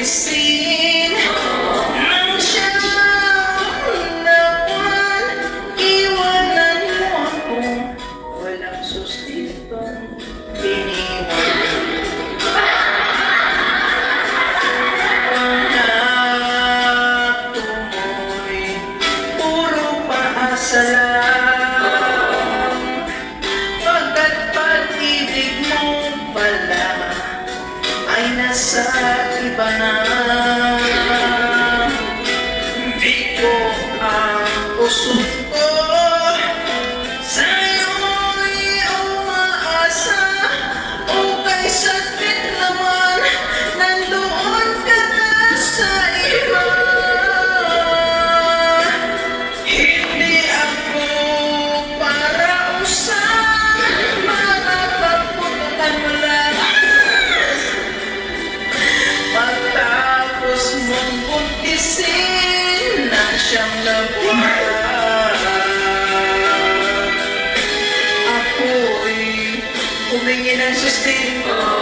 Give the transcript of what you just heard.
buntisin nang siyang naman iwanan mo ako, walang sustitong iniwan. Anak tumoy, puro paasa lang, pagkat pag-ibig mo pala ay nasa iba na. Di ko ang puso ko sa'yo'y umaasa, o kay saglit naman nandoon ka na sa iba. Hindi ako para usan, makapagputukan mo lang pagtapos mong buntisin na siyang nabuhay. Ako'y humingi ng sustento